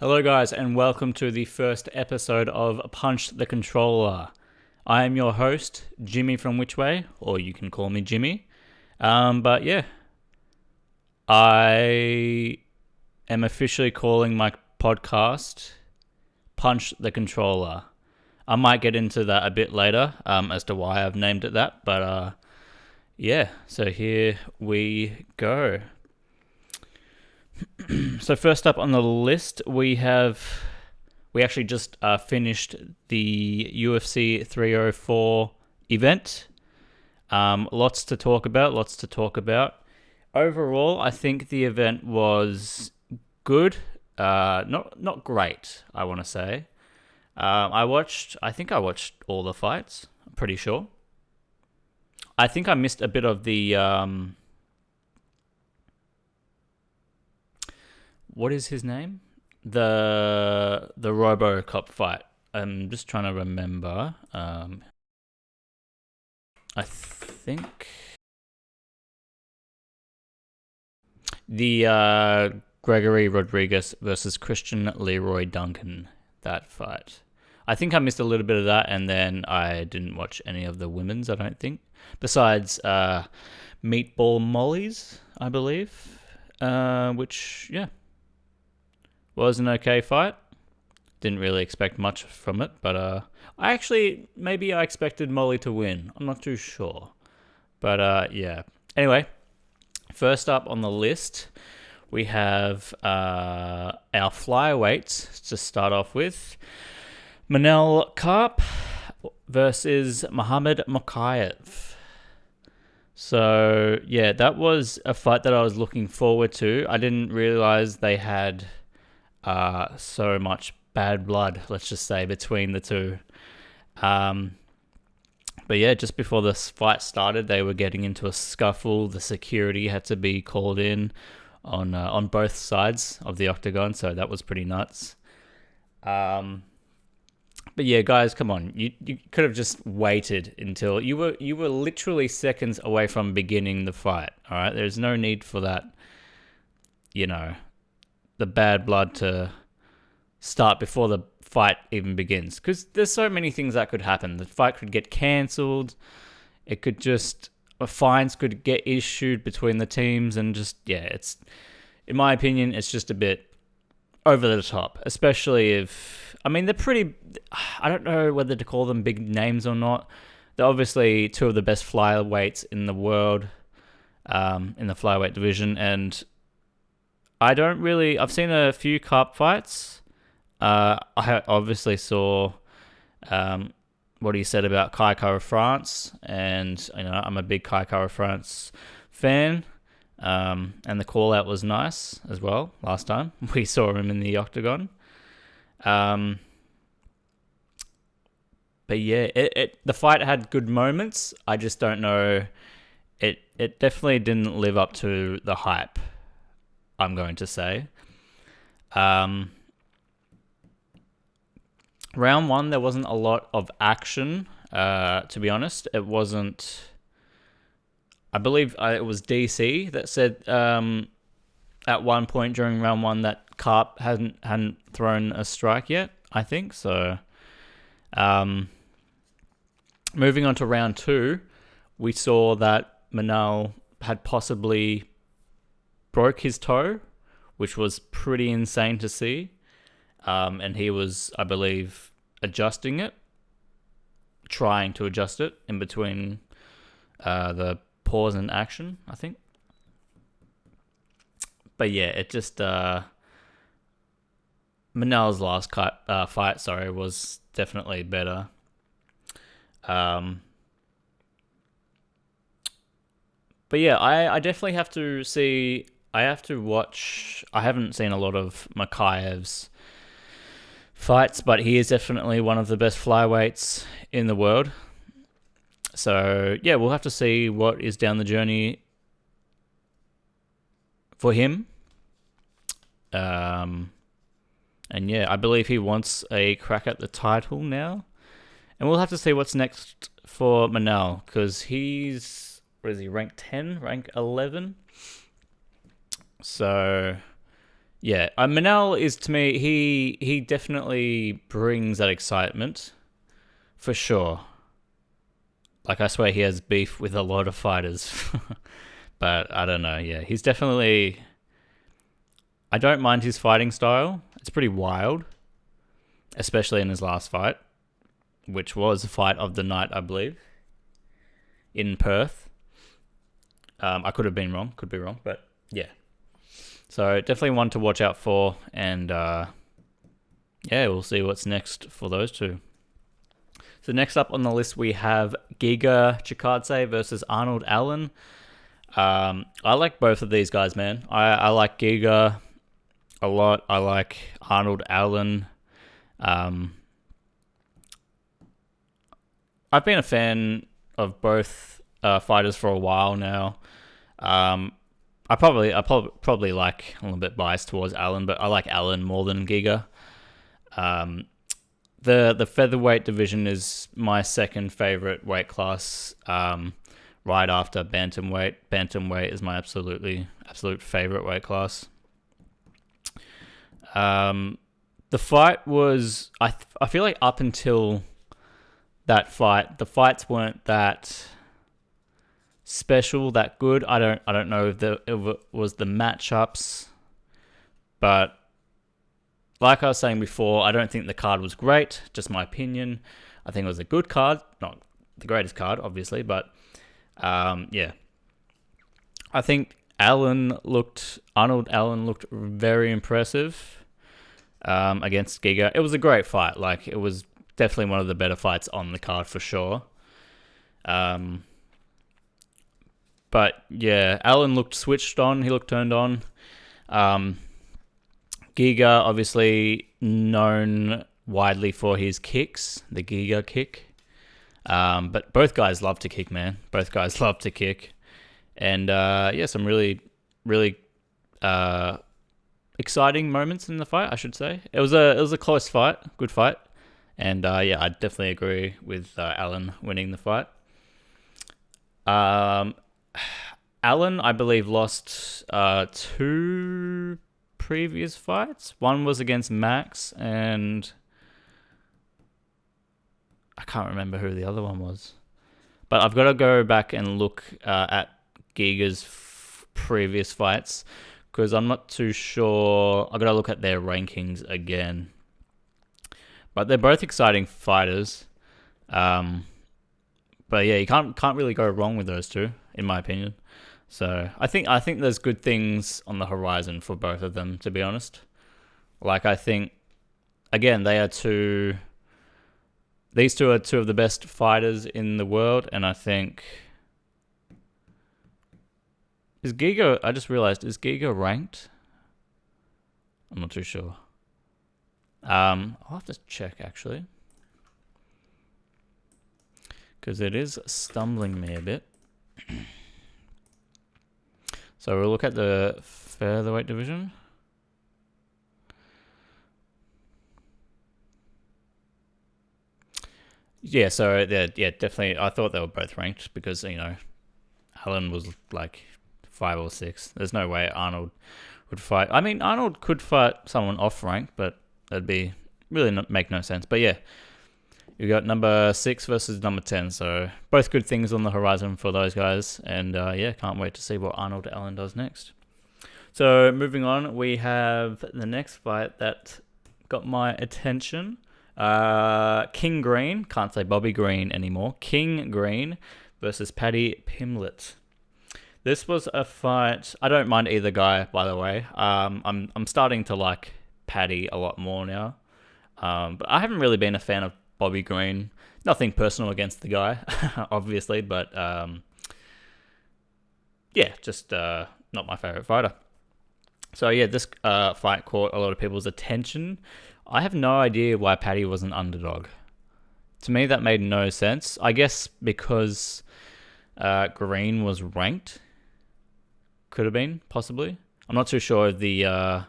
Hello, guys, and welcome to the first episode of Punch the Controller. I am your host, Jimmy from WhichWay, or you can call me Jimmy. But yeah, I am officially calling my podcast Punch the Controller. I might get into that a bit later as to why I've named it that, but yeah, so here we go. So first up on the list, we actually just finished the UFC 304 event. Lots to talk about. Overall, I think the event was good. Not great, I want to say. I think I watched all the fights. I'm pretty sure. I think I missed a bit of the what is his name? The RoboCop fight. I'm just trying to remember. I think the Gregory Rodriguez versus Christian Leroy Duncan, that fight. I think I missed a little bit of that, and then I didn't watch any of the women's, I don't think. Besides Meatball Molly's, I believe. Which, yeah, was an okay fight. Didn't really expect much from it, but maybe I expected Molly to win. I'm not too sure. But yeah. Anyway, first up on the list, we have our flyweights to start off with. Manel Karp versus Muhammad Mokaev. So, yeah, that was a fight that I was looking forward to. I didn't realize they had so much bad blood, let's just say, between the two. But yeah, just before this fight started, they were getting into a scuffle. The security had to be called in on both sides of the octagon, so that was pretty nuts. But yeah, guys, come on. You could have just waited until you were literally seconds away from beginning the fight. All right, there's no need for that. The bad blood to start before the fight even begins, because there's so many things that could happen. The fight could get cancelled. It could fines could get issued between the teams, and it's, in my opinion, it's just a bit over the top, especially if, they're pretty, I don't know whether to call them big names or not. They're obviously two of the best flyweights in the world, in the flyweight division, and I've seen a few carp fights. I obviously saw what he said about Kai Kara France, and I'm a big Kai Kara France fan. And the call out was nice as well. Last time we saw him in the octagon. But yeah, the fight had good moments. I just don't know. It definitely didn't live up to the hype, I'm going to say. Round one, there wasn't a lot of action, to be honest. It wasn't... I believe it was DC that said at one point during round one that Karp hadn't thrown a strike yet, I think. So moving on to round two, we saw that Manel had possibly broke his toe, which was pretty insane to see. And he was, I believe, adjusting it, trying to adjust it in between the pause and action, I think. But yeah, it just Manel's last fight, was definitely better. But yeah, I definitely have to see. I have to watch. I haven't seen a lot of Mokaev's fights, but he is definitely one of the best flyweights in the world. So yeah, we'll have to see what is down the journey for him. And yeah, I believe he wants a crack at the title now. And we'll have to see what's next for Manel, because he's, what is he, rank 10, rank 11? So Yeah, Manel is, to me, he definitely brings that excitement for sure. Like, I swear he has beef with a lot of fighters. But I don't know, yeah. He's definitely... I don't mind his fighting style. It's pretty wild, especially in his last fight, which was the fight of the night, I believe, in Perth. I could have been wrong, could be wrong, but yeah. So definitely one to watch out for, and yeah, we'll see what's next for those two. So next up on the list we have Giga Chikadze versus Arnold Allen. I like both of these guys, man. I like Giga a lot. I like Arnold Allen. I've been a fan of both fighters for a while now. I probably like a little bit biased towards Allen, but I like Allen more than Giga. The featherweight division is my second favorite weight class, right after bantamweight. Bantamweight is my absolute favorite weight class. The fight was, I feel like up until that fight, the fights weren't that special, that good. I don't know if it was the matchups, but like I was saying before, I don't think the card was great. Just my opinion. I think it was a good card, not the greatest card, obviously, but yeah. I think Arnold Allen looked very impressive against Giga. It was a great fight. Like, it was definitely one of the better fights on the card for sure. But yeah, Allen looked switched on. He looked turned on. Giga, obviously known widely for his kicks, the Giga kick. But both guys love to kick, man. Both guys love to kick. And yeah, some really, really exciting moments in the fight, I should say. It was a close fight, good fight. And yeah, I definitely agree with Allen winning the fight. Allen, I believe, lost 2 previous fights. One was against Max, and I can't remember who the other one was. But I've got to go back and look at Giga's previous fights, because I'm not too sure. I've got to look at their rankings again. But they're both exciting fighters. But yeah, you can't really go wrong with those two, in my opinion. So I think there's good things on the horizon for both of them, to be honest. Like, I think, again, these two are two of the best fighters in the world, and I think I just realized, is Giga ranked? I'm not too sure. I'll have to check, actually, because it is stumbling me a bit. So we'll look at the featherweight division. Yeah, so yeah, definitely. I thought they were both ranked because, Allen was like 5 or 6. There's no way Arnold would fight. I mean, Arnold could fight someone off rank, but that'd be really make no sense. But yeah, you got number 6 versus number 10. So both good things on the horizon for those guys. And yeah, can't wait to see what Arnold Allen does next. So moving on, we have the next fight that got my attention. King Green, can't say Bobby Green anymore. King Green versus Paddy Pimblett. This was a fight. I don't mind either guy, by the way. I'm starting to like Paddy a lot more now. But I haven't really been a fan of Bobby Green. Nothing personal against the guy, obviously, but yeah, just not my favorite fighter. So yeah, this fight caught a lot of people's attention. I have no idea why Paddy was an underdog. To me, that made no sense. I guess because Green was ranked. Could have been, possibly. I'm not too sure if the...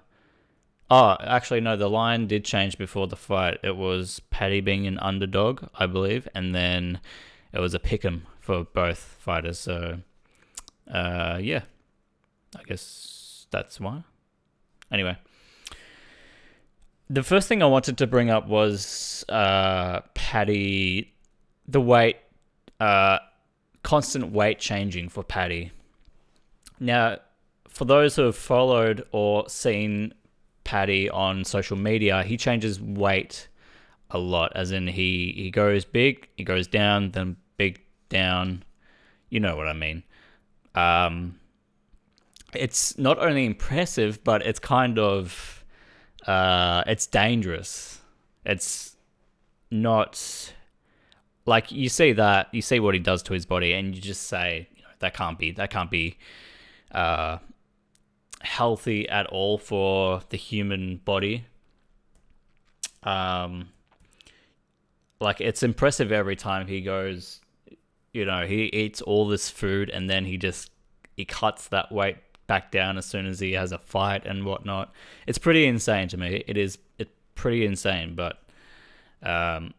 actually, no, the line did change before the fight. It was Paddy being an underdog, I believe, and then it was a pick'em for both fighters. So, yeah, I guess that's why. Anyway, The first thing I wanted to bring up was Paddy, the weight, uh, constant weight changing for Paddy. Now, for those who have followed or seen Paddy on social media, he changes weight a lot, as in he goes big, he goes down, then big down. You know what I mean. Um, it's not only impressive, but it's kind of it's dangerous. It's not like you see what he does to his body, and you just say, that can't be uh, healthy at all for the human body. Um, like it's impressive every time he goes. He eats all this food and then he cuts that weight back down as soon as he has a fight and whatnot. It's pretty insane to me. It's pretty insane, but um,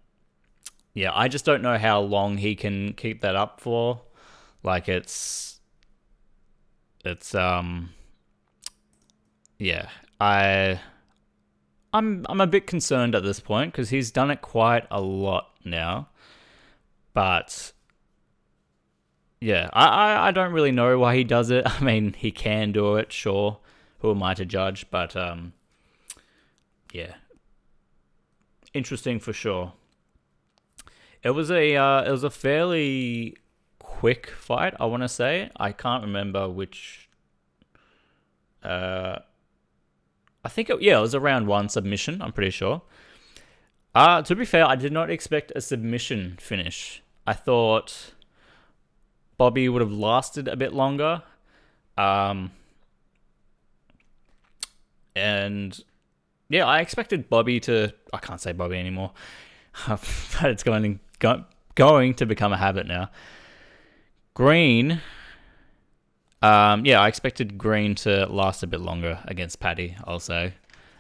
yeah, I just don't know how long he can keep that up for. Like it's yeah, I'm a bit concerned at this point because he's done it quite a lot now, but yeah, I don't really know why he does it. I mean, he can do it, sure. Who am I to judge? But yeah, interesting for sure. It was a fairly quick fight. I want to say I can't remember which. Uh, I think it was a round one submission. I'm pretty sure. To be fair, I did not expect a submission finish. I thought Bobby would have lasted a bit longer. Um, and yeah, I expected Bobby to. I can't say Bobby anymore, but it's going to become a habit now. Green. Yeah, I expected Green to last a bit longer against Paddy, I'll say.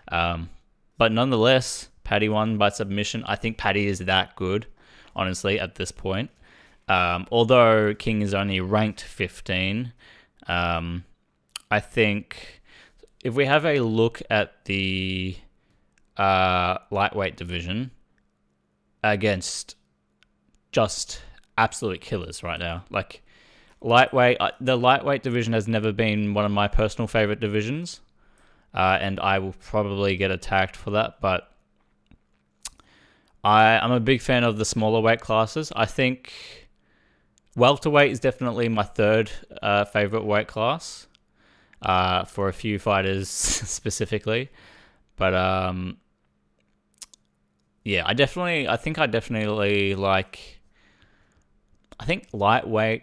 But nonetheless, Paddy won by submission. I think Paddy is that good, honestly, at this point. Although King is only ranked 15, I think if we have a look at the lightweight division against just absolute killers right now, like the lightweight division has never been one of my personal favorite divisions, and I will probably get attacked for that, but I'm a big fan of the smaller weight classes. I think welterweight is definitely my third favorite weight class for a few fighters specifically. But yeah, I think lightweight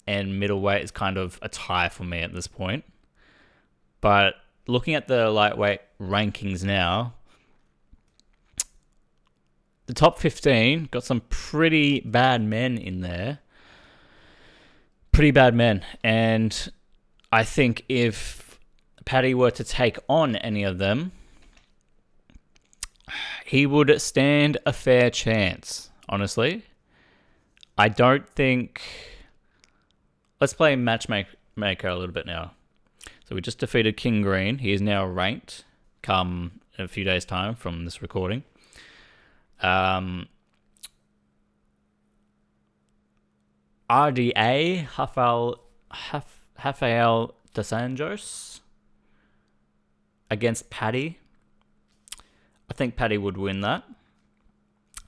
and middleweight is kind of a tie for me at this point. But looking at the lightweight rankings now, the top 15 got some pretty bad men in there. Pretty bad men. And I think if Paddy were to take on any of them, he would stand a fair chance, honestly. I don't think... Let's play matchmaker a little bit now. So we just defeated King Green. He is now ranked come in a few days' time from this recording. RDA, Rafael dos Anjos against Paddy. I think Paddy would win that.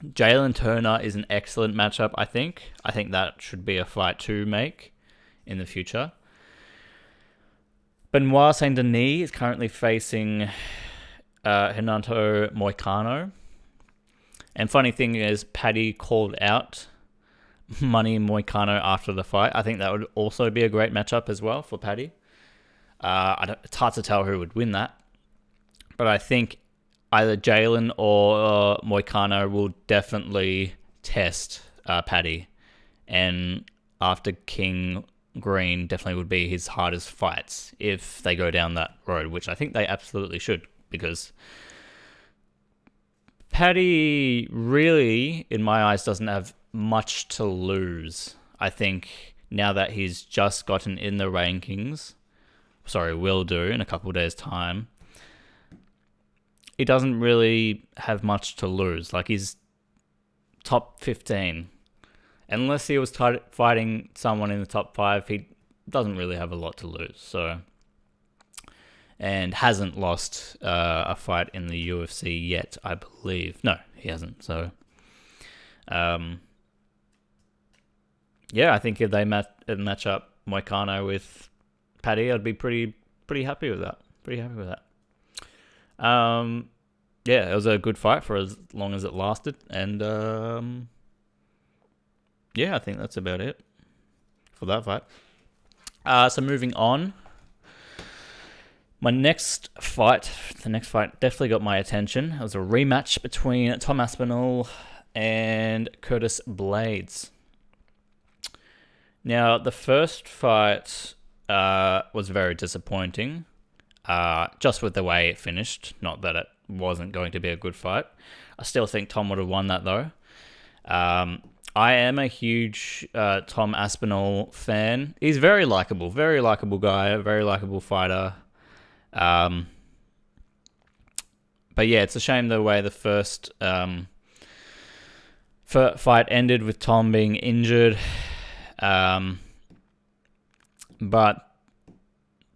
Jalen Turner is an excellent matchup, I think. I think that should be a fight to make in the future. Benoit Saint Denis is currently facing Renato Moicano. And funny thing is, Paddy called out Money Moicano after the fight. I think that would also be a great matchup as well for Paddy. It's hard to tell who would win that. But I think either Jalen or Moicano will definitely test Paddy. And after King Green definitely would be his hardest fights if they go down that road, which I think they absolutely should, because Paddy really, in my eyes, doesn't have much to lose. I think now that he's just gotten in the rankings, will do in a couple of days' time, he doesn't really have much to lose. Like, he's top 15. Unless he was fighting someone in the top 5, he doesn't really have a lot to lose. So, and hasn't lost a fight in the UFC yet, I believe. No, he hasn't. So, yeah, I think if they match up Moicano with Paddy, I'd be pretty happy with that. Yeah, it was a good fight for as long as it lasted, and yeah, I think that's about it for that fight. So moving on, the next fight definitely got my attention. It was a rematch between Tom Aspinall and Curtis Blades. Now, the first fight was very disappointing, just with the way it finished. Not that it wasn't going to be a good fight. I still think Tom would have won that, though. I am a huge Tom Aspinall fan. He's very likable guy, a very likable fighter. But yeah, it's a shame the way the first fight ended with Tom being injured. But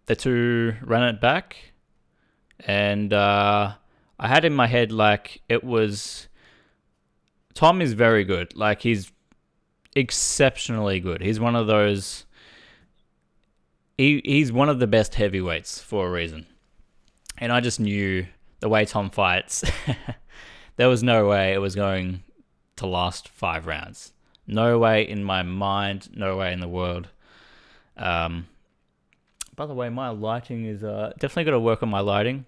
the two ran it back, and I had in my head like it was. Tom is very good. Like, he's exceptionally good. He's one of those. He's one of the best heavyweights for a reason, and I just knew the way Tom fights. There was no way it was going to last 5 rounds. No way in my mind. No way in the world. By the way, my lighting is definitely got to work on my lighting.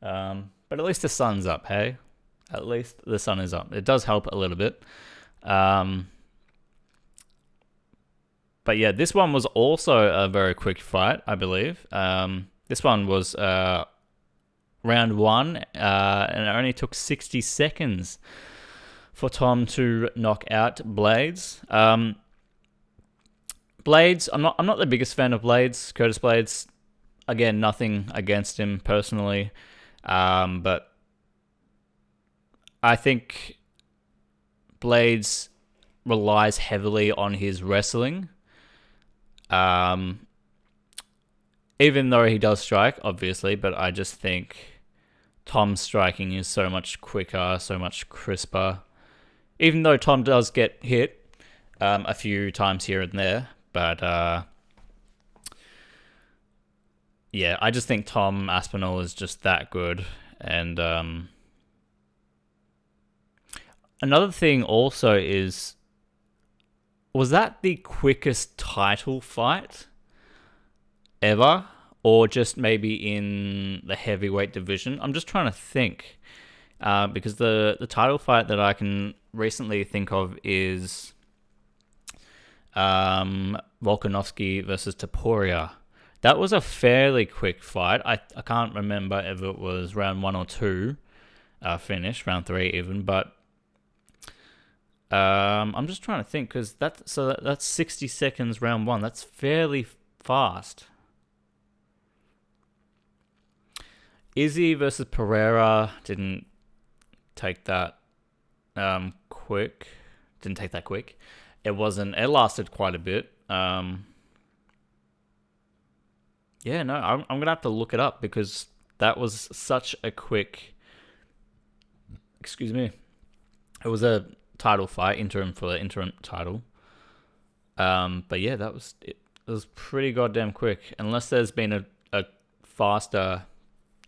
But at least the sun's up, hey? At least the sun is up. It does help a little bit. But yeah, this one was also a very quick fight, I believe. This one was round 1, and it only took 60 seconds for Tom to knock out Blades. Blades, I'm not the biggest fan of Blades. Curtis Blades, again, nothing against him personally, but I think Blades relies heavily on his wrestling. Even though he does strike, obviously, but I just think Tom's striking is so much quicker, so much crisper. Even though Tom does get hit a few times here and there, but yeah, I just think Tom Aspinall is just that good. And another thing also is, was that the quickest title fight ever? Or just maybe in the heavyweight division? I'm just trying to think. Because the title fight that I can recently think of is Volkanovski versus Topuria. That was a fairly quick fight. I can't remember if it was round 1 or 2 finish, round 3 even, but I'm just trying to think, because that's 60 seconds round 1. That's fairly fast. Izzy versus Pereira didn't take that quick. Didn't take that quick. It lasted quite a bit. Yeah, no, I'm gonna have to look it up, because that was such a quick. Excuse me. It was a title fight, interim for the interim title. But yeah, that was it. It was pretty goddamn quick. Unless there's been a faster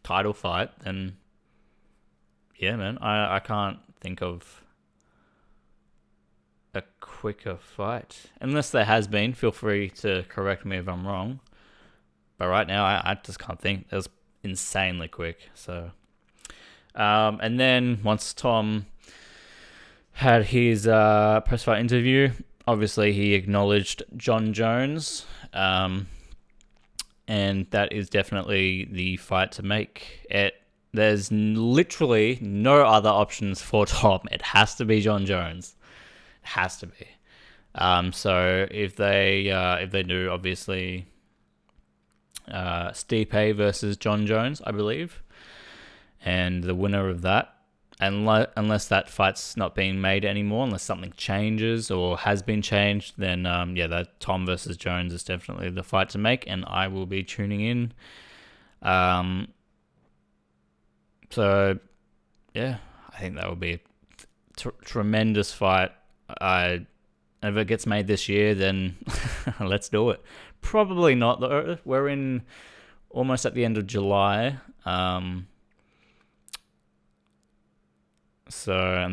title fight, then yeah, man, I can't think of a quicker fight. Unless there has been, feel free to correct me if I'm wrong. But right now, I just can't think. It was insanely quick. So, and then once Tom had his press fight interview, obviously he acknowledged John Jones, and that is definitely the fight to make. There's literally no other options for Tom. It has to be John Jones. It has to be. So if they do, obviously, Stipe versus John Jones, I believe. and the winner of that, unless that fight's not being made anymore, unless something changes or has been changed, then that Tom versus Jones is definitely the fight to make, and I will be tuning in. So yeah, I think that would be a tremendous fight. If it gets made this year, then let's do it. Probably not though. We're in almost at the end of July. And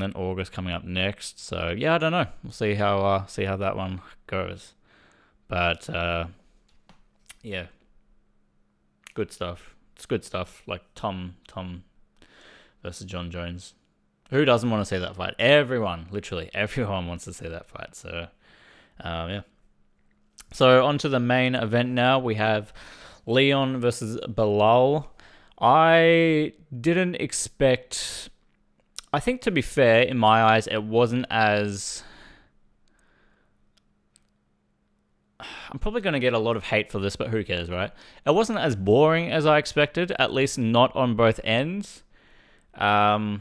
then August coming up next. So yeah, I don't know. We'll see how that one goes. But yeah, good stuff. It's good stuff. Like Tom versus John Jones. Who doesn't want to see that fight? Everyone, literally everyone wants to see that fight. So yeah. So on to the main event now. We have Leon versus Belal. I didn't expect... I think, to be fair, in my eyes, it wasn't as... I'm probably going to get a lot of hate for this, but who cares, right? It wasn't as boring as I expected, at least not on both ends. For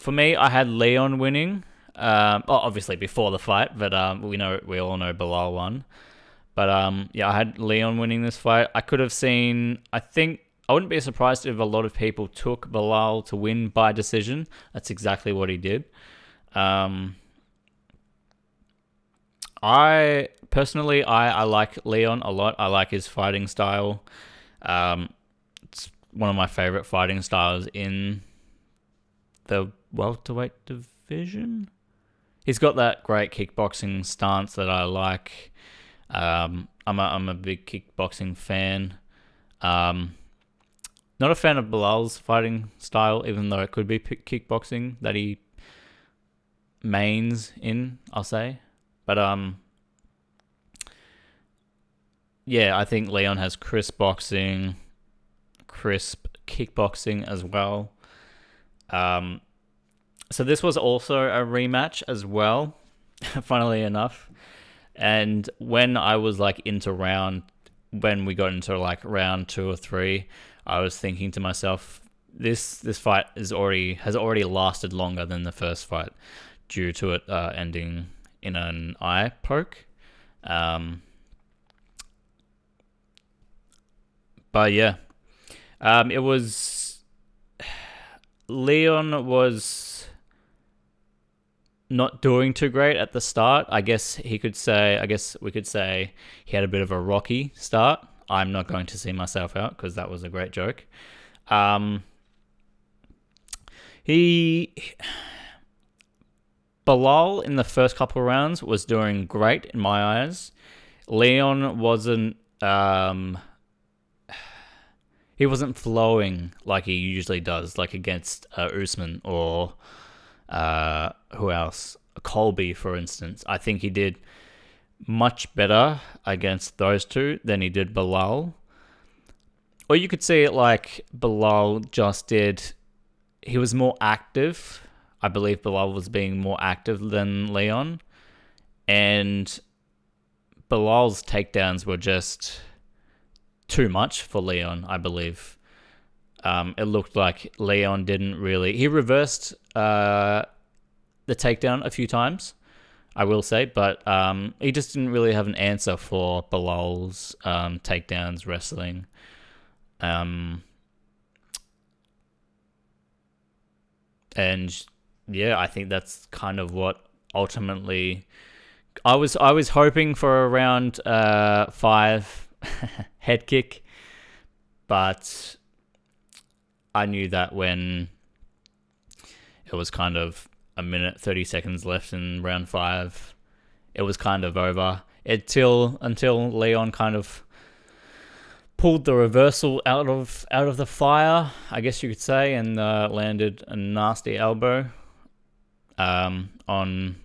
me, I had Leon winning. Obviously before the fight, but we all know Belal won. But I had Leon winning this fight. I could have seen... I wouldn't be surprised if a lot of people took Belal to win by decision. That's exactly what he did. I personally like Leon a lot. I like his fighting style. It's one of my favorite fighting styles in the welterweight division. He's got that great kickboxing stance that I like. I'm a big kickboxing fan. Not a fan of Belal's fighting style, even though it could be kickboxing that he mains in, I'll say. But I think Leon has crisp kickboxing as well. So this was also a rematch as well, funnily enough. And when I was when we got into round 2 or 3, I was thinking to myself, this fight has already lasted longer than the first fight due to it ending in an eye poke. But yeah, it was... Leon was not doing too great at the start. I guess we could say he had a bit of a rocky start. I'm not going to see myself out because that was a great joke. Belal in the first couple of rounds was doing great in my eyes. Leon wasn't he wasn't flowing like he usually does, like against Usman or who else? Colby, for instance. I think he did much better against those two than he did Belal. Or you could see it like Belal just did... He was more active. I believe Belal was being more active than Leon. And Belal's takedowns were just too much for Leon, I believe. It looked like Leon didn't really... He reversed the takedown a few times, I will say, but he just didn't really have an answer for Belal's takedowns, wrestling. And yeah, I think that's kind of what ultimately... I was hoping for a round 5 head kick, but I knew that when it was kind of a minute 30 seconds left in round 5, it was kind of over until Leon kind of pulled the reversal out of the fire, I guess you could say, and landed a nasty elbow on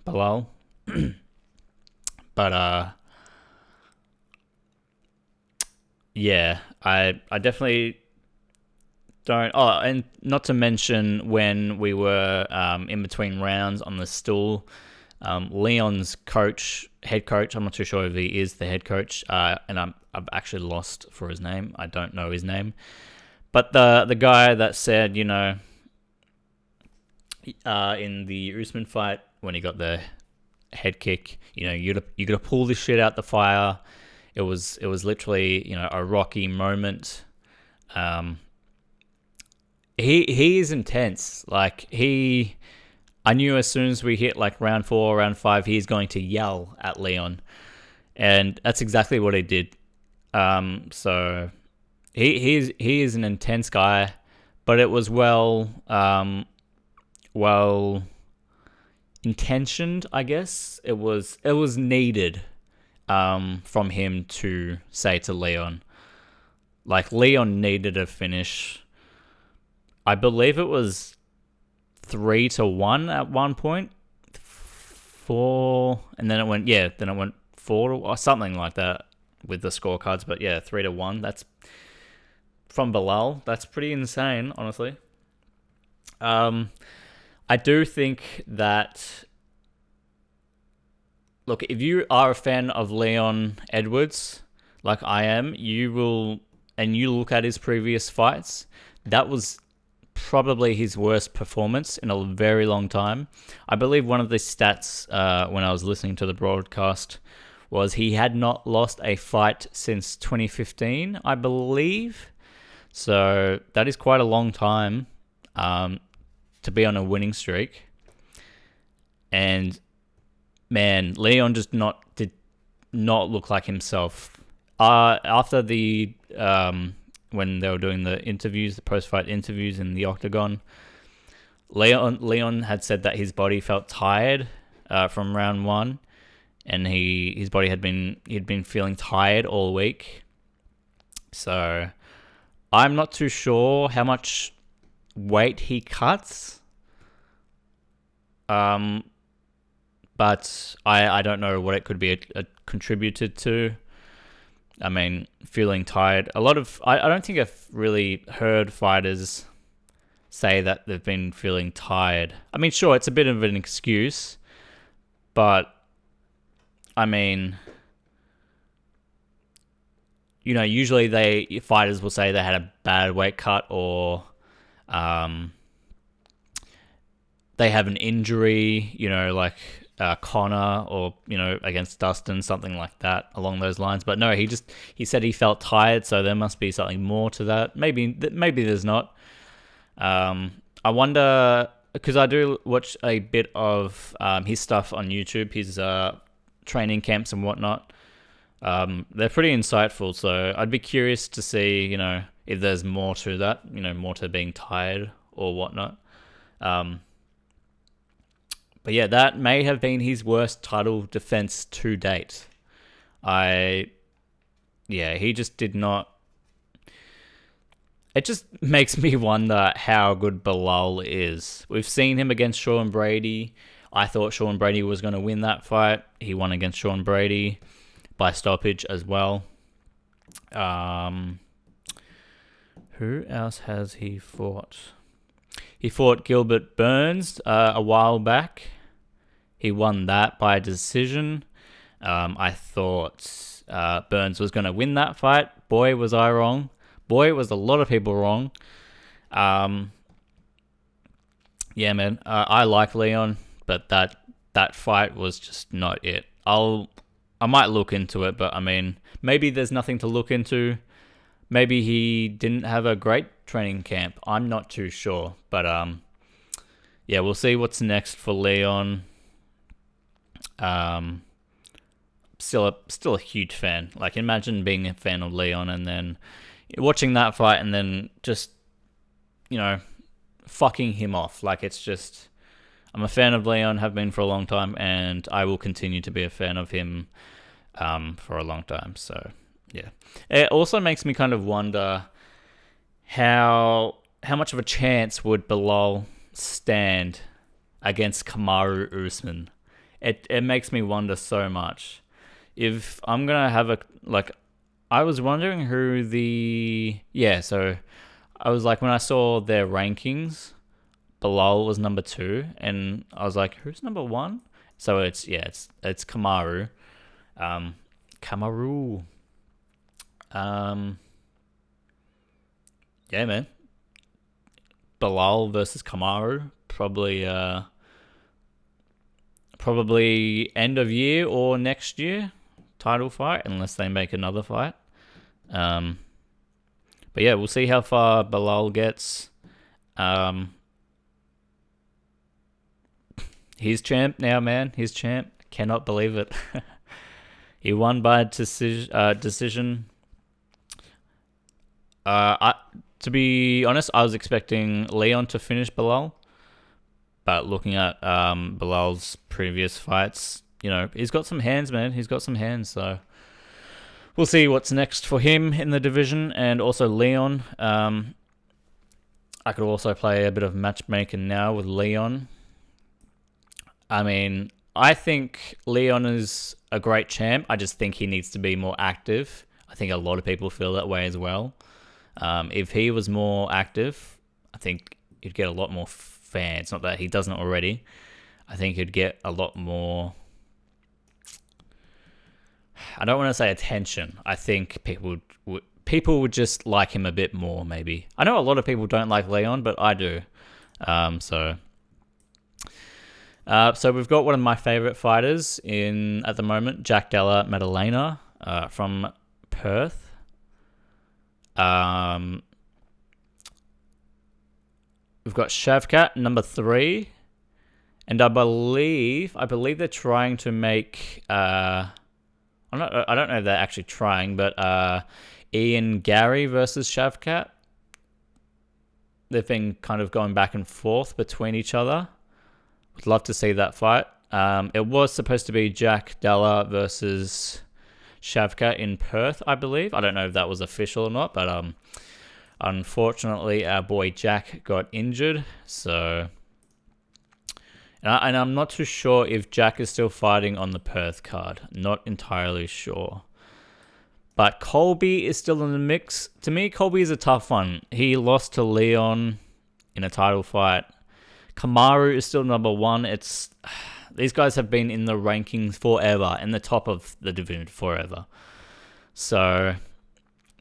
Belal. But yeah, I definitely don't... Oh, and not to mention when we were in between rounds on the stool, Leon's head coach, I'm not too sure if he is the head coach, and I've actually lost for his name. I don't know his name. But the guy that said, in the Usman fight when he got the head kick, you gotta pull this shit out the fire. It was literally a rocky moment. He is intense. Like I knew as soon as we hit like round 4, round 5, he's going to yell at Leon, and that's exactly what he did. So he is an intense guy, but it was well intentioned, I guess. It was needed from him to say to Leon. Like, Leon needed a finish. I believe it was 3-1 at one point. 4, and then it went 4 or something like that with the scorecards. But yeah, 3-1. That's from Bilal. That's pretty insane, honestly. I do think that, look, if you are a fan of Leon Edwards, like I am, you will, and you look at his previous fights, that was probably his worst performance in a very long time. I believe one of the stats when I was listening to the broadcast was he had not lost a fight since 2015, I believe. So that is quite a long time to be on a winning streak. And man, Leon just did not look like himself. After the when they were doing the interviews, the post-fight interviews in the octagon, Leon had said that his body felt tired from round 1, and his body he'd been feeling tired all week. So I'm not too sure how much weight he cuts. But I don't know what it could be contributed to. I mean, feeling tired. I don't think I've really heard fighters say that they've been feeling tired. I mean, sure, it's a bit of an excuse, but I mean, usually fighters will say they had a bad weight cut, or they have an injury, like Connor, or against Dustin, something like that along those lines. But no, he said he felt tired, so there must be something more to that. Maybe there's not. I wonder, because I do watch a bit of his stuff on YouTube, his training camps and whatnot. They're pretty insightful, so I'd be curious to see, if there's more to that, more to being tired or whatnot. But yeah, that may have been his worst title defense to date. He just did not. It just makes me wonder how good Bilal is. We've seen him against Sean Brady. I thought Sean Brady was going to win that fight. He won against Sean Brady by stoppage as well. Who else has he fought? He fought Gilbert Burns a while back. He won that by decision. I thought Burns was going to win that fight. Boy, was I wrong. Boy, was a lot of people wrong. Yeah, man. I like Leon, but that fight was just not it. I might look into it, but I mean, maybe there's nothing to look into. Maybe he didn't have a great training camp. I'm not too sure, but yeah, we'll see what's next for Leon. Still a huge fan. Like, imagine being a fan of Leon and then watching that fight and then just, fucking him off. Like, it's just, I'm a fan of Leon, have been for a long time, and I will continue to be a fan of him for a long time. So yeah, it also makes me kind of wonder how much of a chance would Bilal stand against Kamaru Usman. It makes me wonder so much. If I'm gonna have I was wondering who so I was like, when I saw their rankings, Bilal was number 2, and I was like, who's number 1? So it's Kamaru. yeah, man. Bilal versus Kamaru, probably end of year or next year title fight, unless they make another fight. But yeah, we'll see how far Bilal gets. He's champ now, man. He's champ. Cannot believe it. He won by decision. To be honest, I was expecting Leon to finish Bilal, but looking at Bilal's previous fights, he's got some hands, man. He's got some hands, so we'll see what's next for him in the division, and also Leon. I could also play a bit of matchmaking now with Leon. I mean, I think Leon is a great champ. I just think he needs to be more active. I think a lot of people feel that way as well. If he was more active, I think he'd get a lot more fans. Not that he doesn't already. I think he'd get a lot more... I don't want to say attention. I think people would just like him a bit more, maybe. I know a lot of people don't like Leon, but I do. So we've got one of my favorite fighters at the moment, Jack Della Maddalena, from Perth. We've got Shavkat, number 3, and I believe they're trying to make. I don't know if they're actually trying, but Ian Gary versus Shavkat. They've been kind of going back and forth between each other. Would love to see that fight. It was supposed to be Jack Della versus Shavkat in Perth, I believe. I don't know if that was official or not, but unfortunately our boy Jack got injured. So, and I'm not too sure if Jack is still fighting on the Perth card. Not entirely sure. But Colby is still in the mix. To me, Colby is a tough one. He lost to Leon in a title fight. Kamaru is still number 1. These guys have been in the rankings forever, in the top of the division forever. So,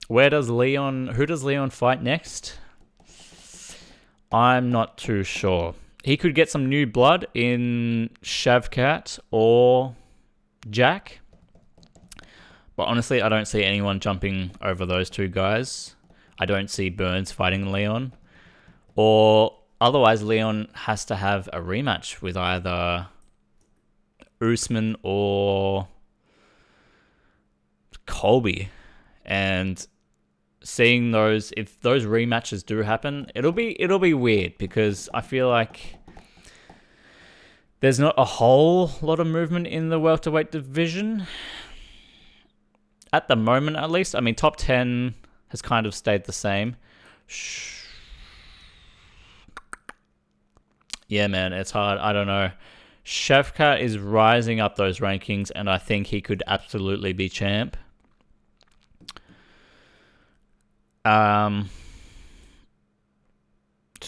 who does Leon fight next? I'm not too sure. He could get some new blood in Shavkat or Jack. But honestly, I don't see anyone jumping over those two guys. I don't see Burns fighting Leon. Or otherwise, Leon has to have a rematch with either Usman or Colby. And seeing those, if those rematches do happen, it'll be weird, because I feel like there's not a whole lot of movement in the welterweight division at the moment, at least. I mean, top 10 has kind of stayed the same. Yeah, man, it's hard. I don't know. Shavkat is rising up those rankings, and I think he could absolutely be champ. So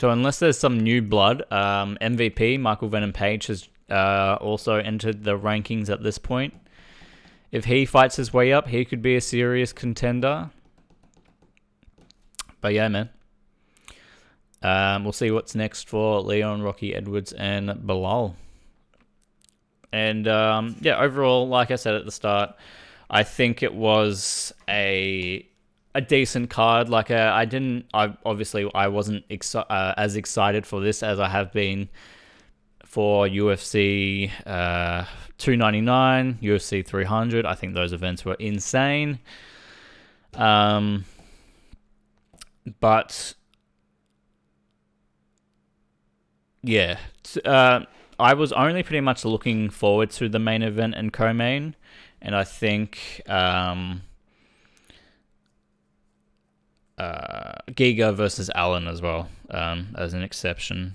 unless there's some new blood, MVP Michael Venom Page has also entered the rankings at this point. If he fights his way up, he could be a serious contender. But yeah, man. We'll see what's next for Leon, Rocky Edwards, and Bilal. And yeah, overall, like I said at the start, I think it was a decent card. Like I wasn't as excited for this as I have been for UFC 299, UFC 300. I think those events were insane. But yeah, I was only pretty much looking forward to the main event and co-main, and I think Giga versus Allen as well, as an exception.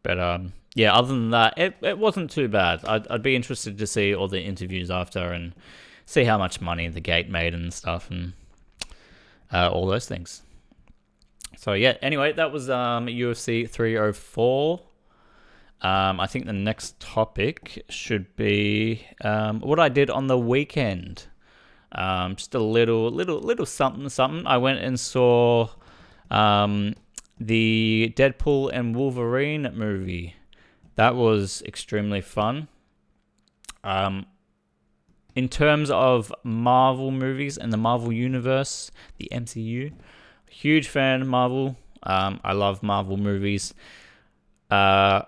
But yeah, other than that, it wasn't too bad. I'd be interested to see all the interviews after and see how much money the gate made and stuff, and all those things. So yeah, anyway, that was UFC 304. I think the next topic should be what I did on the weekend. Just a little something. I went and saw The Deadpool and Wolverine movie, that was extremely fun. In terms of Marvel movies and the Marvel Universe, the MCU, huge fan of Marvel. I love Marvel movies. I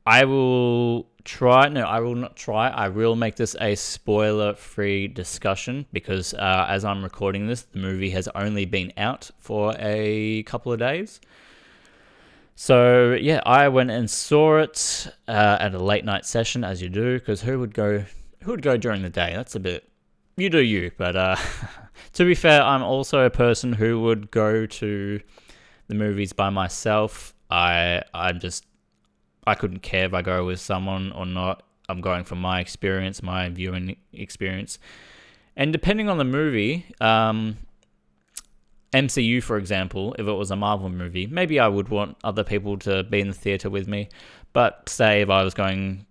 will try. No, I will not try. I will make this a spoiler-free discussion because as I'm recording this, the movie has only been out for a couple of days. So yeah, I went and saw it at a late night session, as you do, because who would go during the day? That's a bit, you do you. But to be fair, I'm also a person who would go to the movies by myself. I couldn't care if I go with someone or not. I'm going from my experience, my viewing experience. And depending on the movie, MCU, for example, if it was a Marvel movie, maybe I would want other people to be in the theater with me. But say if I was going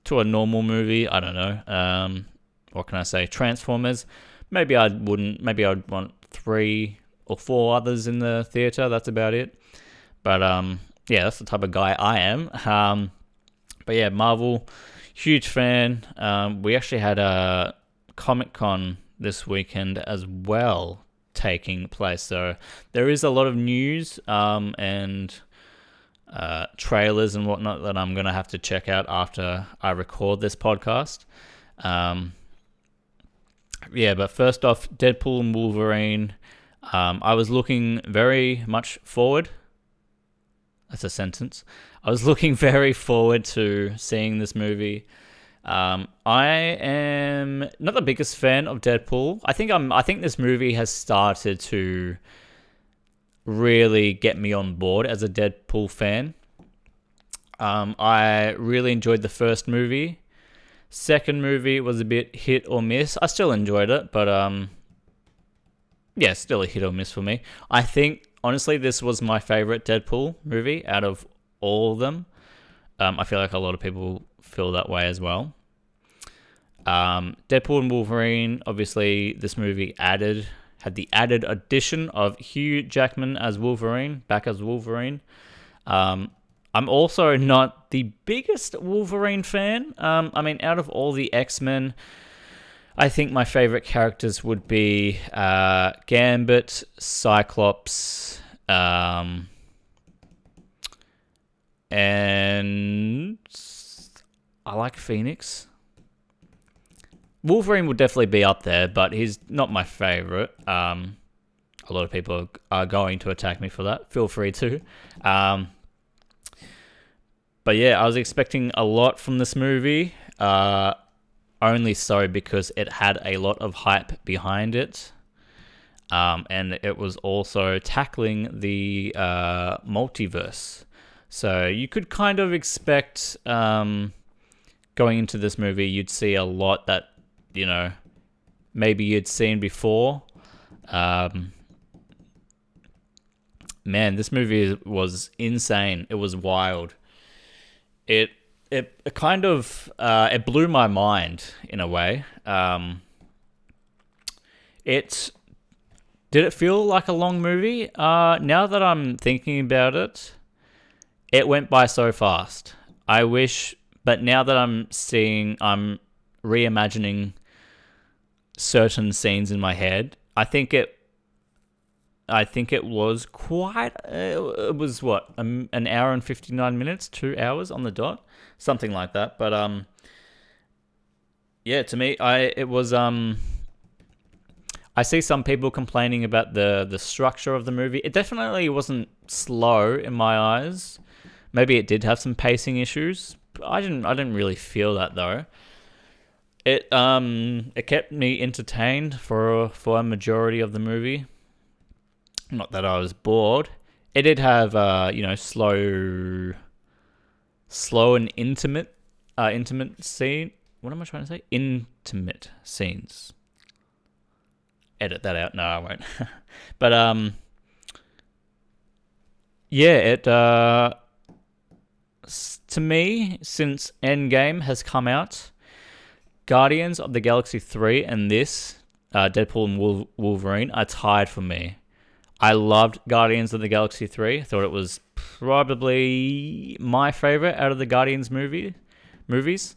to a normal movie, I don't know, what can I say, Transformers, maybe I wouldn't. Maybe I'd want 3 or 4 others in the theater. That's about it. But yeah, that's the type of guy I am. But yeah, Marvel, huge fan. We actually had a Comic-Con this weekend as well taking place. So there is a lot of news and trailers and whatnot that I'm going to have to check out after I record this podcast. Yeah, but first off, Deadpool and Wolverine. I was looking very much forward. That's a sentence. I was looking very forward to seeing this movie. I am not the biggest fan of Deadpool. I think this movie has started to really get me on board as a Deadpool fan. I really enjoyed the first movie. Second movie was a bit hit or miss. I still enjoyed it, but yeah, still a hit or miss for me. I think, honestly, this was my favorite Deadpool movie out of all of them. I feel like a lot of people feel that way as well. Deadpool and Wolverine, obviously, this movie had the added addition of Hugh Jackman as Wolverine, back as Wolverine. I'm also not the biggest Wolverine fan. I mean, out of all the X-Men, I think my favorite characters would be Gambit, Cyclops, and I like Phoenix. Wolverine would definitely be up there, but he's not my favorite. A lot of people are going to attack me for that. Feel free to. But yeah, I was expecting a lot from this movie. Only so because it had a lot of hype behind it. And it was also tackling the multiverse. So you could kind of expect going into this movie, you'd see a lot that, you know, maybe you'd seen before. Man, this movie was insane. It was wild. It kind of it blew my mind in a way. Did it feel like a long movie? Now that I'm thinking about it, it went by so fast. I wish, but now that I'm reimagining certain scenes in my head, I think it was quite. It was what, an hour and 59 minutes, 2 hours on the dot, something like that. But yeah, to me, it was. I see some people complaining about the structure of the movie. It definitely wasn't slow in my eyes. Maybe it did have some pacing issues. But I didn't really feel that though. It kept me entertained for a majority of the movie. Not that I was bored. It did have slow and intimate scene. What am I trying to say? Intimate scenes. Edit that out. No, I won't. But yeah, it to me, since Endgame has come out, Guardians of the Galaxy 3 and this Deadpool and Wolverine are tied for me. I loved Guardians of the Galaxy 3. I thought it was probably my favorite out of the Guardians movies.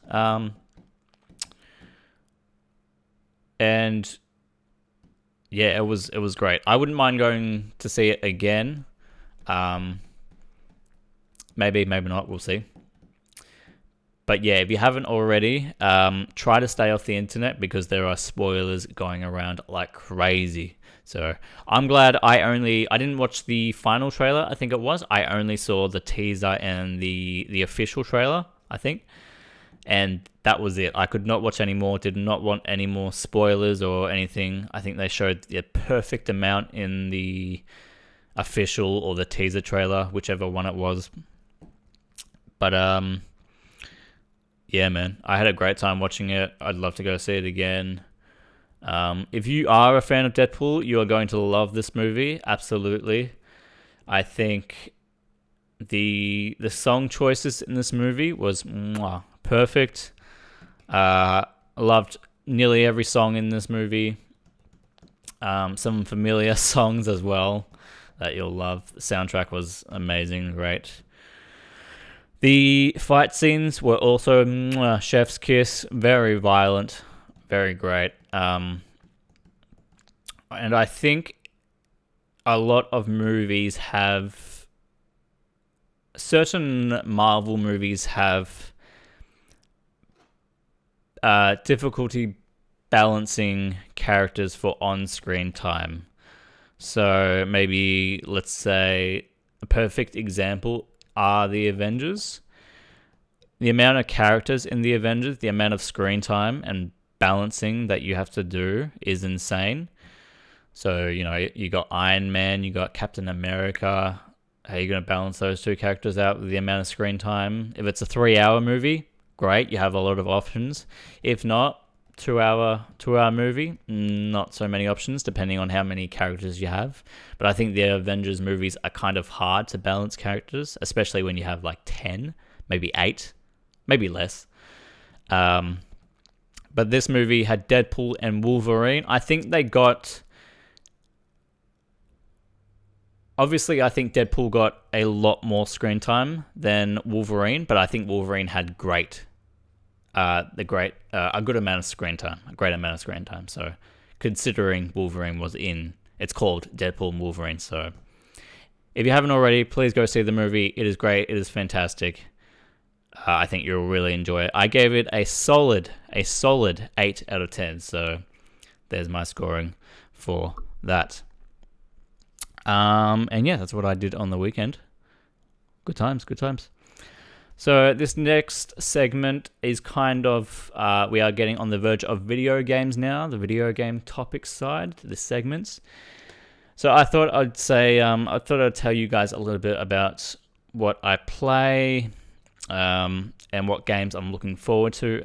And yeah, it was great. I wouldn't mind going to see it again. Maybe not. We'll see. But yeah, if you haven't already, try to stay off the internet because there are spoilers going around like crazy. So I'm glad I didn't watch the final trailer, I think it was. I only saw the teaser and the official trailer, I think. And that was it. I could not watch any more, did not want any more spoilers or anything. I think they showed the perfect amount in the official or the teaser trailer, whichever one it was. But yeah, man, I had a great time watching it. I'd love to go see it again. If you are a fan of Deadpool, you are going to love this movie. Absolutely. I think the song choices in this movie was perfect. Loved nearly every song in this movie. Some familiar songs as well that you'll love. The soundtrack was amazing, great. The fight scenes were also chef's kiss, very violent, very great. And I think a lot of movies have, certain Marvel movies have difficulty balancing characters for on-screen time. So maybe, let's say, a perfect example are the Avengers. The amount of characters in the Avengers, the amount of screen time and balancing that you have to do is insane. So, you got Iron Man, you got Captain America. How are you going to balance those two characters out with the amount of screen time? If it's a 3-hour movie, great, you have a lot of options. If not, 2-hour movie, not so many options depending on how many characters you have. But I think the Avengers movies are kind of hard to balance characters, especially when you have like 10, maybe 8, maybe less. But this movie had Deadpool and Wolverine. I think they got, obviously I think Deadpool got a lot more screen time than Wolverine, but I think Wolverine had a good amount of screen time, a great amount of screen time. So considering Wolverine was in, it's called Deadpool and Wolverine. So if you haven't already, please go see the movie. It is great. It is fantastic. I think you'll really enjoy it. I gave it a solid 8 out of 10. So there's my scoring for that. And yeah, that's what I did on the weekend. Good times. So this next segment is kind of, we are getting on the verge of video games now, the video game topics side, the segments. So I thought I'd tell you guys a little bit about what I play, and what games I'm looking forward to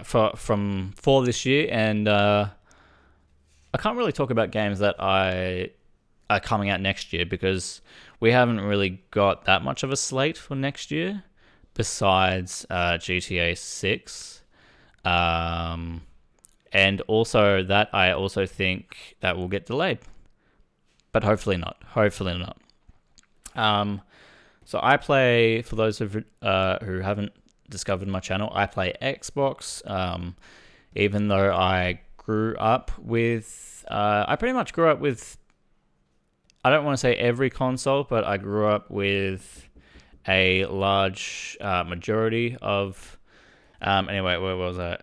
for this year. And I can't really talk about games that are coming out next year because we haven't really got that much of a slate for next year besides GTA 6. And also that I also think that will get delayed. But hopefully not. So I play, for those who haven't discovered my channel, I play Xbox. Even though I grew up with, I pretty much grew up with, I don't want to say every console, but I grew up with a large majority of, anyway, where was I?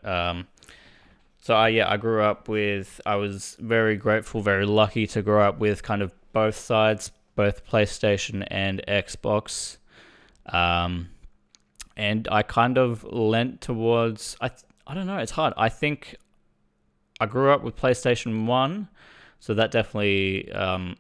I grew up with, I was very grateful, very lucky to grow up with kind of both sides, both PlayStation and Xbox. And I kind of lent towards, I don't know, it's hard. I think I grew up with PlayStation 1, so that definitely, I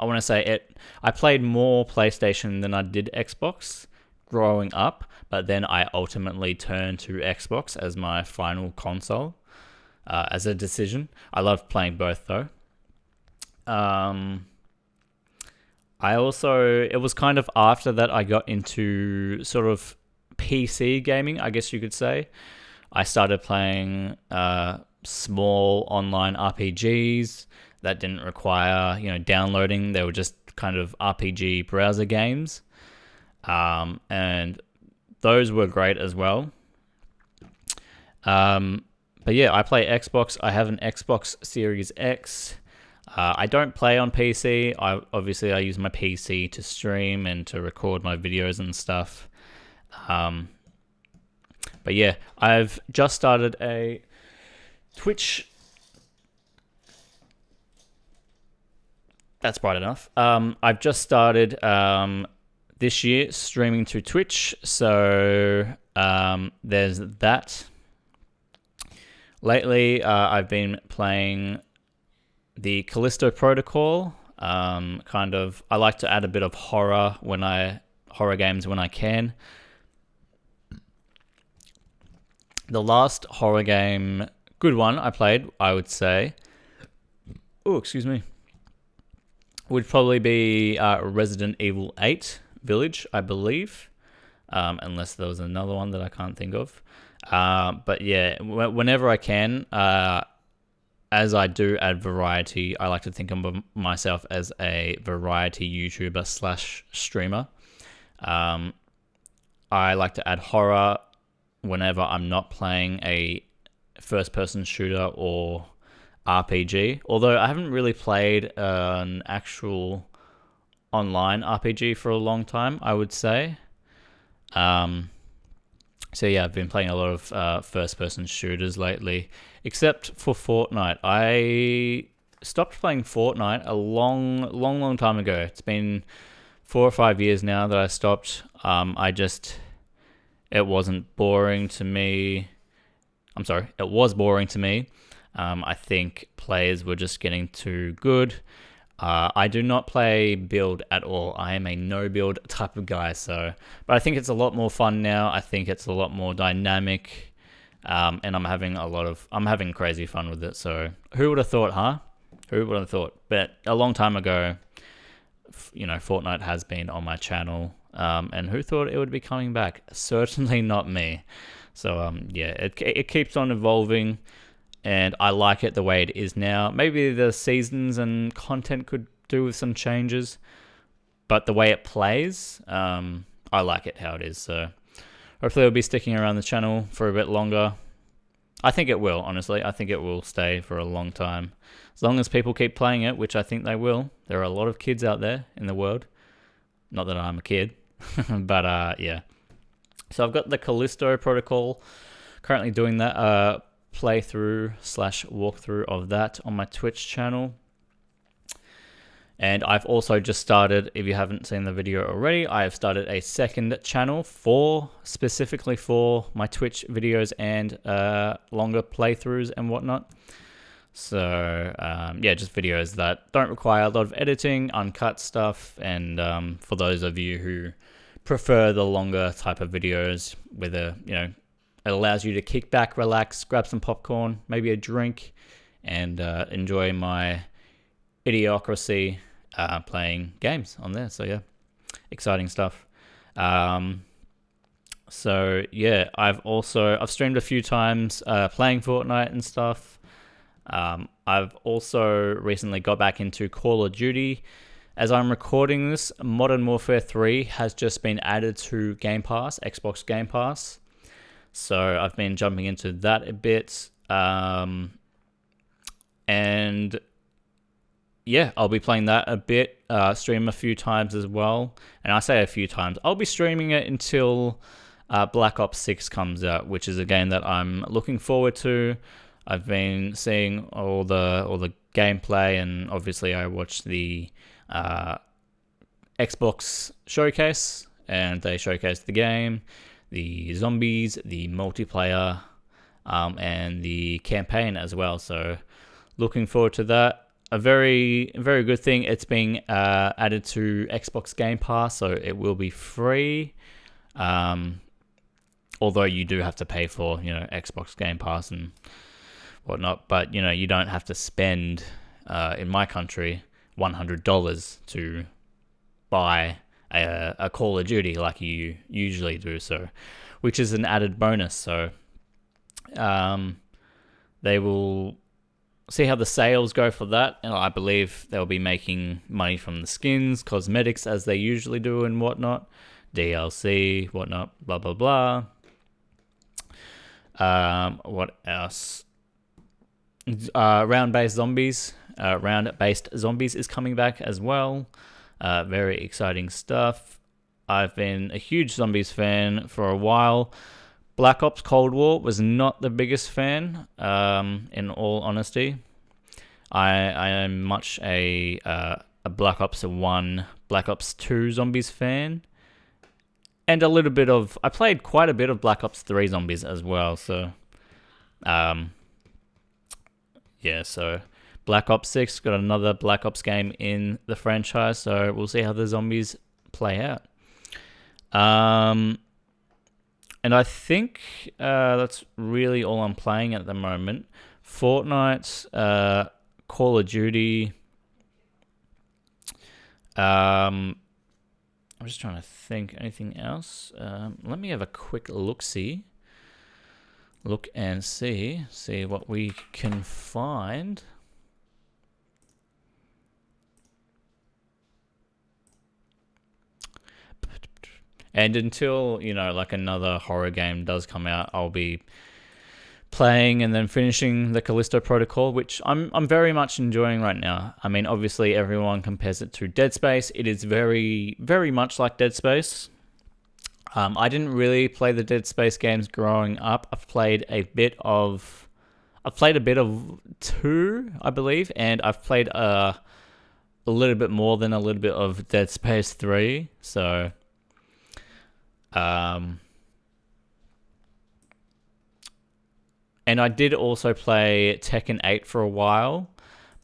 want to say it. I played more PlayStation than I did Xbox growing up, but then I ultimately turned to Xbox as my final console, as a decision. I loved playing both though. It was kind of after that I got into sort of PC gaming, I guess you could say. I started playing small online RPGs that didn't require, downloading. They were just kind of RPG browser games. And those were great as well. But yeah, I play Xbox. I have an Xbox Series X. I don't play on PC. I use my PC to stream and to record my videos and stuff. But yeah, I've just started a Twitch. That's bright enough. I've just started this year streaming to Twitch, so there's that. Lately, I've been playing the Callisto Protocol. I like to add a bit of horror games when I can. The last horror game, good one I played, I would say. Oh, excuse me. Would probably be Resident Evil 8 Village, I believe. Unless there was another one that I can't think of. But yeah, whenever I can, as I do add variety, I like to think of myself as a variety YouTuber / streamer. I like to add horror whenever I'm not playing a first-person shooter or RPG. Although I haven't really played an actual online RPG for a long time, I would say. So yeah, I've been playing a lot of first-person shooters lately, except for Fortnite. I stopped playing Fortnite a long time ago. It's been 4 or 5 years now that I stopped. It wasn't boring to me. I'm sorry, it was boring to me. I think players were just getting too good. I do not play build at all. I am a no build type of guy. But I think it's a lot more fun now. I think it's a lot more dynamic, and I'm having crazy fun with it. So who would have thought, huh? Who would have thought? But a long time ago, Fortnite has been on my channel, and who thought it would be coming back? Certainly not me. So yeah, it keeps on evolving. And I like it the way it is now. Maybe the seasons and content could do with some changes, but the way it plays, I like it how it is. So hopefully it'll be sticking around the channel for a bit longer. I think it will, honestly. I think it will stay for a long time. As long as people keep playing it, which I think they will. There are a lot of kids out there in the world. Not that I'm a kid, but yeah. So I've got the Callisto Protocol, currently doing that playthrough / walkthrough of that on my Twitch channel. And I've also just started, if you haven't seen the video already, I have started a second channel specifically for my Twitch videos and longer playthroughs and whatnot. So yeah, just videos that don't require a lot of editing, uncut stuff, and for those of you who prefer the longer type of videos with it allows you to kick back, relax, grab some popcorn, maybe a drink, and enjoy my idiocracy playing games on there. So yeah, exciting stuff. So yeah, I've streamed a few times playing Fortnite and stuff. I've also recently got back into Call of Duty. As I'm recording this, Modern Warfare 3 has just been added to Game Pass, Xbox Game Pass. So I've been jumping into that a bit. And yeah, I'll be playing that a bit, stream a few times as well. And I say a few times, I'll be streaming it until Black Ops 6 comes out, which is a game that I'm looking forward to. I've been seeing all the gameplay, and obviously I watched the Xbox showcase, and they showcased the game, the zombies, the multiplayer, and the campaign as well. So looking forward to that. A very, very good thing. It's being added to Xbox Game Pass, so it will be free. Although you do have to pay for, Xbox Game Pass and whatnot. But, you don't have to spend, in my country, $100 to buy a Call of Duty like you usually do. So, which is an added bonus. So, They will see how the sales go for that, and I believe they'll be making money from the skins, cosmetics, as they usually do and whatnot, DLC, whatnot, blah blah blah. What else? Round-based zombies. Round-based zombies is coming back as well. Very exciting stuff. I've been a huge zombies fan for a while. Black Ops Cold War was not the biggest fan, in all honesty. I am much a Black Ops 1, Black Ops 2 zombies fan. And I played quite a bit of Black Ops 3 zombies as well, so... yeah, so Black Ops 6 got another Black Ops game in the franchise, so we'll see how the zombies play out. And I think that's really all I'm playing at the moment. Fortnite, Call of Duty. I'm just trying to think anything else. Let me have a quick look-see. Look and see what we can find. And until, like another horror game does come out, I'll be playing and then finishing the Callisto Protocol, which I'm very much enjoying right now. I mean, obviously everyone compares it to Dead Space. It is very, very much like Dead Space. I didn't really play the Dead Space games growing up. I've played a bit of 2, I believe, and I've played a little bit more than a little bit of Dead Space 3. So, and I did also play Tekken 8 for a while,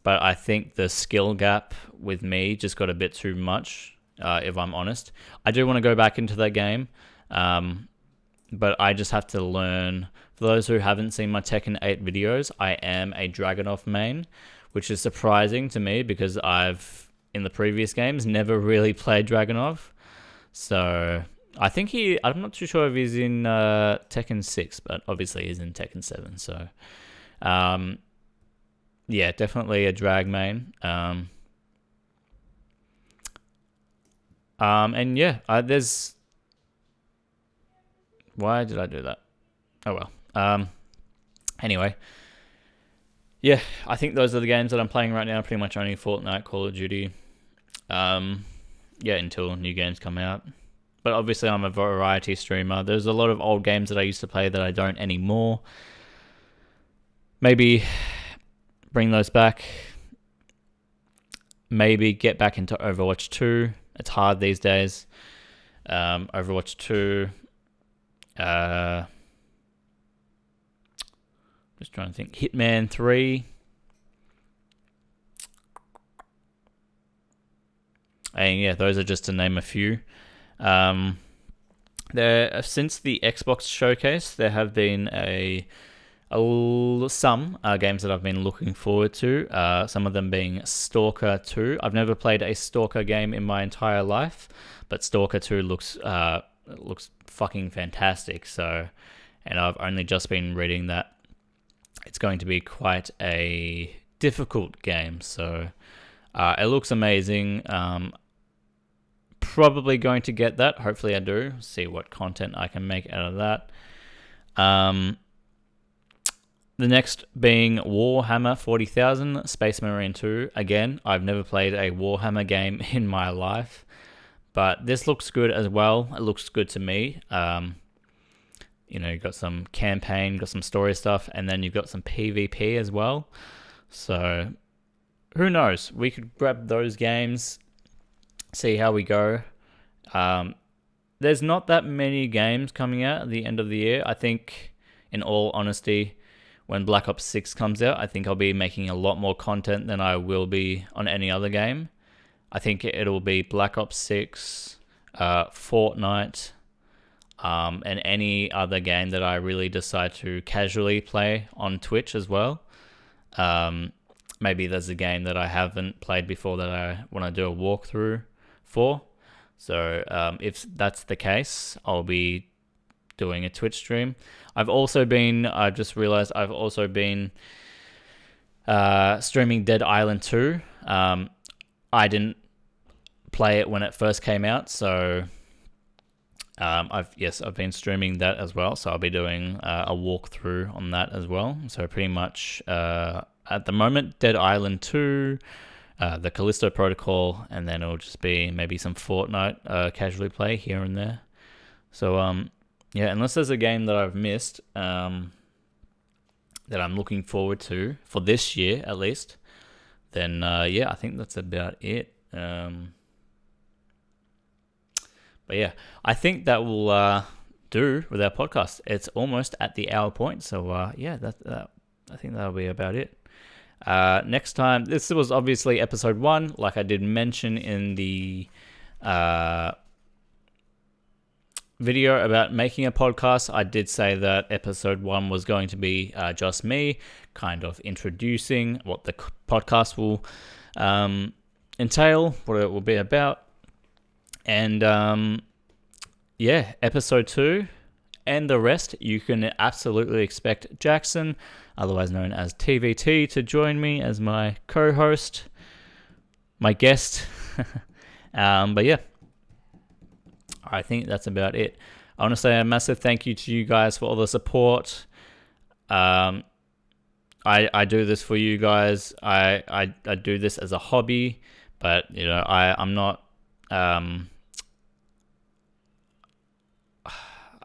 but I think the skill gap with me just got a bit too much, if I'm honest. I do want to go back into that game, but I just have to learn. For those who haven't seen my Tekken 8 videos, I am a Dragunov main, which is surprising to me because I've, in the previous games, never really played Dragunov. So... I think I'm not too sure if he's in Tekken 6, but obviously he's in Tekken 7. So, yeah, definitely a drag main. And yeah, there's... Why did I do that? Oh well. Anyway. Yeah, I think those are the games that I'm playing right now. Pretty much only Fortnite, Call of Duty. Yeah, until new games come out. But obviously I'm a variety streamer. There's a lot of old games that I used to play that I don't anymore. Maybe bring those back. Maybe get back into Overwatch 2. It's hard these days. Overwatch 2. Just trying to think. Hitman 3. And yeah, those are just to name a few. There, since the Xbox showcase, there have been some games that I've been looking forward to. Some of them being Stalker 2. I've never played a Stalker game in my entire life, but Stalker 2 looks fucking fantastic. So, and I've only just been reading that it's going to be quite a difficult game. So, it looks amazing. Probably going to get that. Hopefully I do. See what content I can make out of that. The next being Warhammer 40,000 Space Marine 2. Again, I've never played a Warhammer game in my life, but this looks good as well. It looks good to me. You've got some campaign, got some story stuff, and then you've got some PvP as well. So, who knows? We could grab those games, see how we go. There's not that many games coming out at the end of the year. I think, in all honesty, when Black Ops 6 comes out, I think I'll be making a lot more content than I will be on any other game. I think it'll be Black Ops 6, Fortnite, and any other game that I really decide to casually play on Twitch as well. Maybe there's a game that I haven't played before that I want to do a walkthrough for. So if that's the case, I'll be doing a Twitch stream. I just realized I've also been streaming Dead Island 2. I didn't play it when it first came out, so I've been streaming that as well. So I'll be doing a walkthrough on that as well. So pretty much at the moment, Dead Island 2, the Callisto Protocol, and then it'll just be maybe some Fortnite casually play here and there. So unless there's a game that I've missed that I'm looking forward to for this year at least, then I think that's about it. But yeah, I think that will do with our podcast. It's almost at the hour point, so I think that'll be about it. Next time, this was obviously episode 1, like I did mention in the video about making a podcast. I did say that episode 1 was going to be just me, kind of introducing what the podcast will entail, what it will be about. And episode 2 and the rest, you can absolutely expect Jackson, otherwise known as TVT, to join me as my co-host, my guest. But yeah, I think that's about it. I want to say a massive thank you to you guys for all the support. I do this for you guys. I do this as a hobby, but I'm not.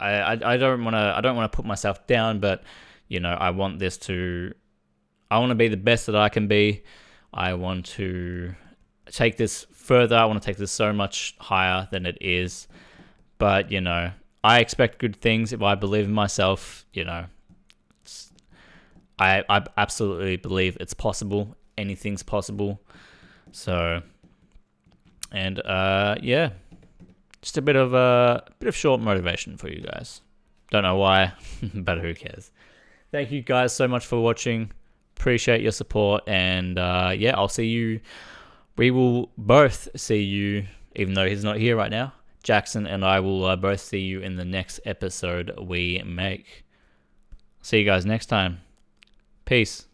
I don't want to put myself down, but I want to be the best that I can be. I want to take this further. I want to take this so much higher than it is. But I expect good things if I believe in myself. I absolutely believe it's possible. Anything's possible. So, and just a bit of short motivation for you guys. Don't know why, but who cares? Thank you guys so much for watching. Appreciate your support, and I'll see you. We will both see you, even though he's not here right now. Jackson and I will both see you in the next episode we make. See you guys next time. Peace.